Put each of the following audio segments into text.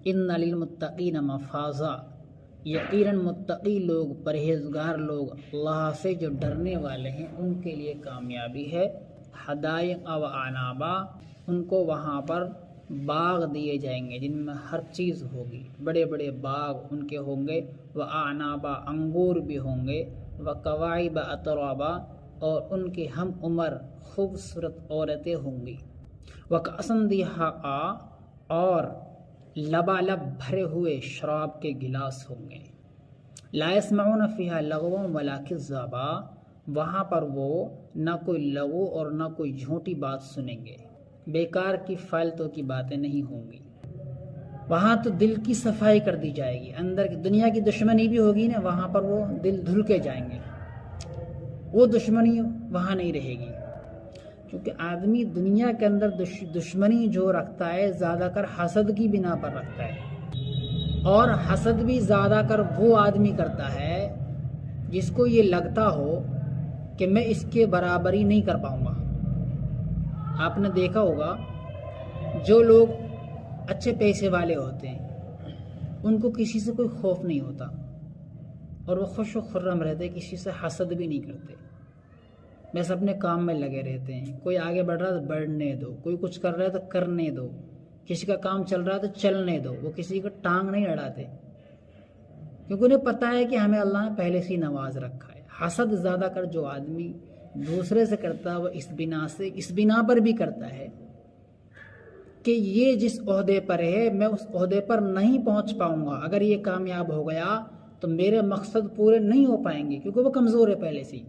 ان للمتقین مفازا، یقیناً متقی لوگ، پرہیزگار لوگ، اللہ سے جو ڈرنے والے ہیں ان کے لیے کامیابی ہے۔ حدائق و اعنابا، ان کو وہاں پر باغ دیے جائیں گے جن میں ہر چیز ہوگی، بڑے بڑے باغ ان کے ہوں گے، و اعنابا، انگور بھی ہوں گے، و کواعب اترابا، اور ان کے ہم عمر خوبصورت عورتیں ہوں گی، و کأسن دہاقا، اور لبالب بھرے ہوئے شراب کے گلاس ہوں گے۔ لا یسمعون فیہا لغوا ولا کذابا، وہاں پر وہ نہ کوئی لغو اور نہ کوئی جھوٹی بات سنیں گے، بیکار کی فالتو کی باتیں نہیں ہوں گی۔ وہاں تو دل کی صفائی کر دی جائے گی، اندر کی دنیا کی دشمنی بھی ہوگی نا، وہاں پر وہ دل دھل کے جائیں گے، وہ دشمنی وہاں نہیں رہے گی، کیونکہ آدمی دنیا کے اندر دشمنی جو رکھتا ہے زیادہ کر حسد کی بنا پر رکھتا ہے، اور حسد بھی زیادہ کر وہ آدمی کرتا ہے جس کو یہ لگتا ہو کہ میں اس کے برابری نہیں کر پاؤں گا۔ آپ نے دیکھا ہوگا جو لوگ اچھے پیسے والے ہوتے ہیں ان کو کسی سے کوئی خوف نہیں ہوتا، اور وہ خوش و خرم رہتے، کسی سے حسد بھی نہیں کرتے، بس اپنے کام میں لگے رہتے ہیں۔ کوئی آگے بڑھ رہا ہے تو بڑھنے دو، کوئی کچھ کر رہا ہے تو کرنے دو، کسی کا کام چل رہا ہے تو چلنے دو، وہ کسی کا ٹانگ نہیں اڑاتے، کیونکہ انہیں پتہ ہے کہ ہمیں اللہ نے پہلے سے ہی نواز رکھا ہے۔ حسد زیادہ کر جو آدمی دوسرے سے کرتا ہے وہ اس بنا پر بھی کرتا ہے کہ یہ جس عہدے پر ہے میں اس عہدے پر نہیں پہنچ پاؤں گا، اگر یہ کامیاب ہو گیا تو میرے مقصد پورے نہیں ہو پائیں گے، کیونکہ وہ کمزور ہے پہلے سے ہی،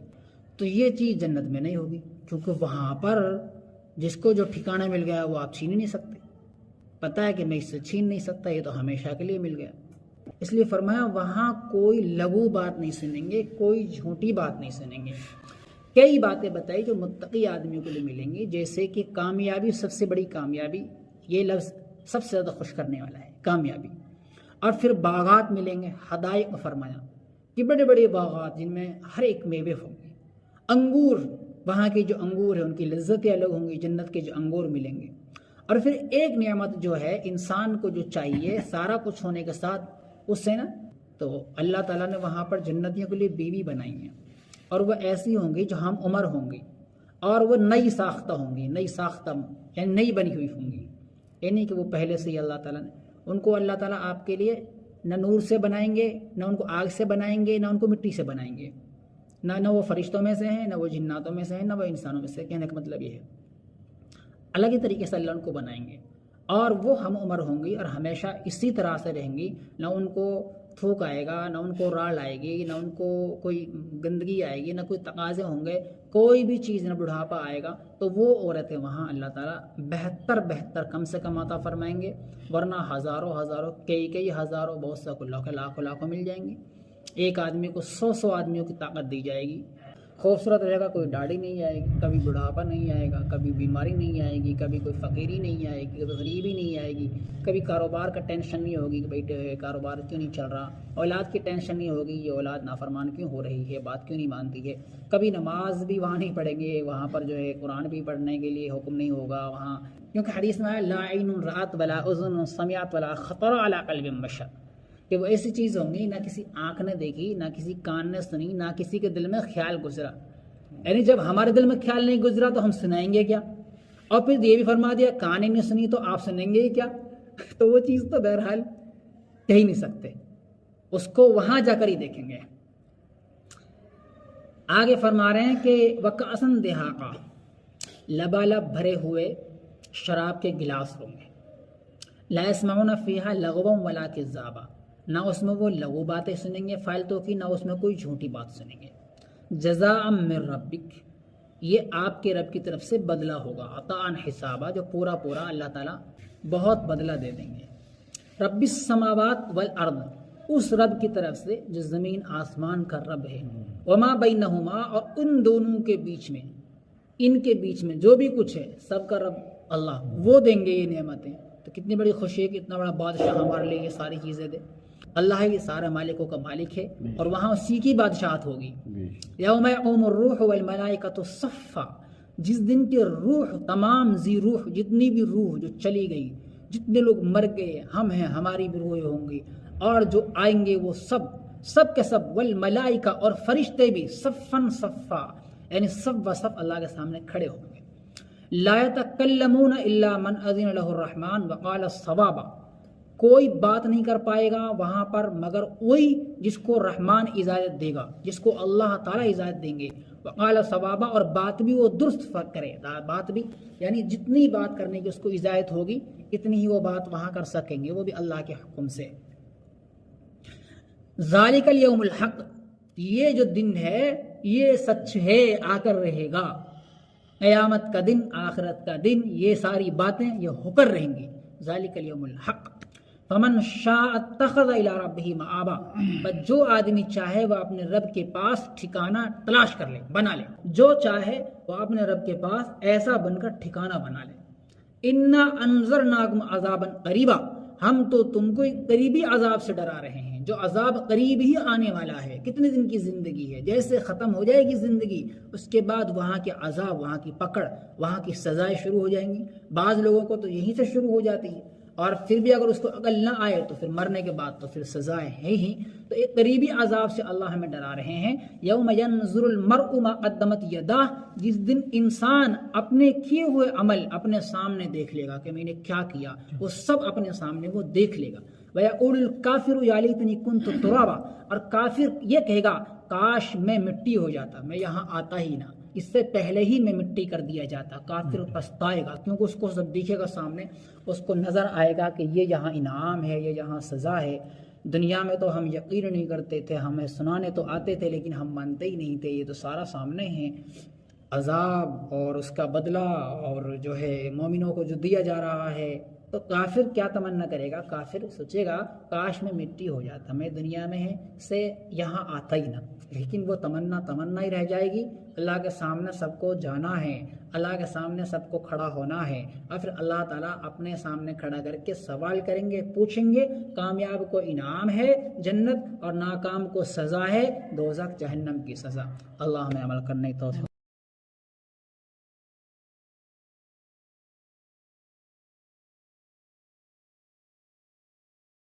تو یہ چیز جنت میں نہیں ہوگی، کیونکہ وہاں پر جس کو جو ٹھکانہ مل گیا وہ آپ چھین ہی نہیں سکتے، پتہ ہے کہ میں اس سے چھین نہیں سکتا، یہ تو ہمیشہ کے لیے مل گیا۔ اس لیے فرمایا وہاں کوئی لغو بات نہیں سنیں گے، کوئی جھوٹی بات نہیں سنیں گے۔ کئی باتیں بتائی جو متقی آدمیوں کے لیے ملیں گی، جیسے کہ کامیابی، سب سے بڑی کامیابی، یہ لفظ سب سے زیادہ خوش کرنے والا ہے، کامیابی۔ اور پھر باغات ملیں گے، حدائق فرمایا کہ بڑے بڑے باغات جن میں ہر ایک میوے ہوں گے، انگور، وہاں کے جو انگور ہیں ان کی لذتیں الگ ہوں گی، جنت کے جو انگور ملیں گے۔ اور پھر ایک نعمت جو ہے انسان کو جو چاہیے سارا کچھ ہونے کے ساتھ اس سے نا، تو اللہ تعالیٰ نے وہاں پر جنتیوں کے لیے بیوی بنائی ہیں، اور وہ ایسی ہوں گی جو ہم عمر ہوں گی، اور وہ نئی ساختہ ہوں گی، نئی ساختہ یعنی نئی بنی ہوئی ہوں گی، یعنی کہ وہ پہلے سے ہی اللہ تعالیٰ نے ان کو، اللہ تعالیٰ آپ کے لیے نہ نور سے بنائیں گے، نہ ان کو آگ سے بنائیں گے، نہ ان کو مٹی سے بنائیں گے، نہ وہ فرشتوں میں سے ہیں، نہ وہ جناتوں میں سے ہیں، نہ وہ انسانوں میں سے۔ کہنے کا مطلب یہ ہے الگ ہی طریقے سے اللہ ان کو بنائیں گے، اور وہ ہم عمر ہوں گی اور ہمیشہ اسی طرح سے رہیں گی، نہ ان کو تھوک آئے گا، نہ ان کو راڑ آئے گی، نہ ان کو کوئی گندگی آئے گی، نہ کوئی تقاضے ہوں گے، کوئی بھی چیز، نہ بڑھاپا آئے گا۔ تو وہ عورتیں وہاں اللہ تعالیٰ بہتر کم سے کم عطا فرمائیں گے، ورنہ ہزاروں کئی ہزاروں، بہت سا کو لاکھوں مل جائیں گے۔ ایک آدمی کو 100 آدمیوں کی طاقت دی جائے گی، خوبصورت رہے گا، کوئی داڑھی نہیں آئے گی، کبھی بڑھاپا نہیں آئے گا، کبھی بیماری نہیں آئے گی، کبھی کوئی فقیری نہیں آئے گی، کبھی غریبی نہیں آئے گی، کبھی کاروبار کا ٹینشن نہیں ہوگی کہ بھائی کاروبار کیوں نہیں چل رہا، اولاد کی ٹینشن نہیں ہوگی، یہ اولاد نافرمان کیوں ہو رہی ہے، بات کیوں نہیں مانتی ہے، کبھی نماز بھی وہاں نہیں پڑھیں گے، وہاں پر جو ہے قرآن بھی پڑھنے کے لیے حکم نہیں ہوگا وہاں، کیونکہ حدیث میں لا عین رأت ولا اذن سمعت ولا خطر علی قلب بشر، کہ وہ ایسی چیز ہوں گی نہ کسی آنکھ نے دیکھی، نہ کسی کان نے سنی، نہ کسی کے دل میں خیال گزرا، یعنی جب ہمارے دل میں خیال نہیں گزرا تو ہم سنائیں گے کیا؟ اور پھر یہ بھی فرما دیا کان ہی نہیں سنی تو آپ سنیں گے کیا؟ تو وہ چیز تو بہرحال کہہ ہی نہیں سکتے، اس کو وہاں جا کر ہی دیکھیں گے۔ آگے فرما رہے ہیں کہ وَكَأْسًا دِهَاقًا، لبالب بھرے ہوئے شراب کے گلاس ہوں گے، لَا يَسْمَعُونَ فِيهَا لَغْوًا وَلَا كِذَّابًا، نہ اس میں وہ لغو باتیں سنیں گے فالتو کی، نہ اس میں کوئی جھوٹی بات سنیں گے۔ جزاء من ربک، یہ آپ کے رب کی طرف سے بدلہ ہوگا، عطاء حسابا، جو پورا اللہ تعالیٰ بہت بدلہ دے دیں گے۔ رب السماوات والارض، اس رب کی طرف سے جو زمین آسمان کا رب ہے، وما بینہما، اور ان دونوں کے بیچ میں، ان کے بیچ میں جو بھی کچھ ہے سب کا رب اللہ، وہ دیں گے یہ نعمتیں۔ تو کتنی بڑی خوشی ہے کہ اتنا بڑا بادشاہ ہمارے لیے یہ ساری چیزیں دے، اللہ ہی سارے مالکوں کا مالک ہے، اور وہاں اسی کی بادشاہت ہوگی۔ یوم یقوم الروح والملائکۃ صفا، جس دن کے روح، تمام ذی روح، جتنی بھی روح جو چلی گئی، جتنے لوگ مر گئے ہم ہیں، ہماری بھی روحیں ہوں گی، اور جو آئیں گے وہ سب کے سب، والملائکہ اور فرشتے بھی، صفاً صفا، یعنی سب و سب اللہ کے سامنے کھڑے ہوں گے۔ لا یتکلمون الا من اذن له الرحمن وقال الصواب، کوئی بات نہیں کر پائے گا وہاں پر مگر وہی جس کو رحمان اجازت دے گا، جس کو اللہ تعالیٰ اجازت دیں گے، وقال الصواب، اور بات بھی وہ درست کرے، بات بھی یعنی جتنی بات کرنے کی اس کو اجازت ہوگی اتنی ہی وہ بات وہاں کر سکیں گے، وہ بھی اللہ کے حکم سے۔ ذالک الیوم الحق، یہ جو دن ہے یہ سچ ہے، آ کر رہے گا، قیامت کا دن، آخرت کا دن، یہ ساری باتیں یہ ہو کر رہیں گی۔ ذالک الیوم الحق فمن شاء اتخذ الی ربہ مآبا، بس جو آدمی چاہے وہ اپنے رب کے پاس ٹھکانہ تلاش کر لے، بنا لے، جو چاہے وہ اپنے رب کے پاس ایسا بن کر ٹھکانہ بنا لے۔ انا انذرناکم عذابا قریبا، ہم تو تم کو ایک قریبی عذاب سے ڈرا رہے ہیں، جو عذاب قریب ہی آنے والا ہے۔ کتنے دن کی زندگی ہے، جیسے ختم ہو جائے گی زندگی اس کے بعد وہاں کے عذاب، وہاں کی پکڑ، وہاں کی سزائیں شروع ہو جائیں گی۔ بعض لوگوں کو تو یہیں سے شروع ہو جاتی ہے، اور پھر بھی اگر اس کو عقل نہ آئے تو پھر مرنے کے بعد تو پھر سزائیں ہیں ہی۔ تو ایک قریبی عذاب سے اللہ ہمیں ڈرا رہے ہیں۔ یوم ینظر المرء ما قدمت یداہ، جس دن انسان اپنے کیے ہوئے عمل اپنے سامنے دیکھ لے گا کہ میں نے کیا کیا، وہ سب اپنے سامنے وہ دیکھ لے گا۔ وَيَقُولُ الْكَافِرُ يَا لَيْتَنِي كُنتُ تُرَابًا، اور کافر یہ کہے گا کاش میں مٹی ہو جاتا، میں یہاں آتا ہی نہ، اس سے پہلے ہی میں مٹی کر دیا جاتا۔ کافر پچھتائے گا، کیونکہ اس کو سب دکھے گا سامنے، اس کو نظر آئے گا کہ یہ یہاں انعام ہے، یہ یہاں سزا ہے۔ دنیا میں تو ہم یقین نہیں کرتے تھے، ہمیں سنانے تو آتے تھے لیکن ہم مانتے ہی نہیں تھے، یہ تو سارا سامنے ہے، عذاب اور اس کا بدلہ، اور جو ہے مومنوں کو جو دیا جا رہا ہے۔ تو کافر کیا تمنا کرے گا؟ کافر سوچے گا کاش میں مٹی ہو جاتا، میں دنیا میں سے یہاں آتا ہی نہ، لیکن وہ تمنا ہی رہ جائے گی۔ اللہ کے سامنے سب کو جانا ہے، اللہ کے سامنے سب کو کھڑا ہونا ہے، اور پھر اللہ تعالیٰ اپنے سامنے کھڑا کر کے سوال کریں گے، پوچھیں گے۔ کامیاب کو انعام ہے جنت، اور ناکام کو سزا ہے دوزخ، جہنم کی سزا۔ اللہ ہمیں عمل کرنے کی توفیق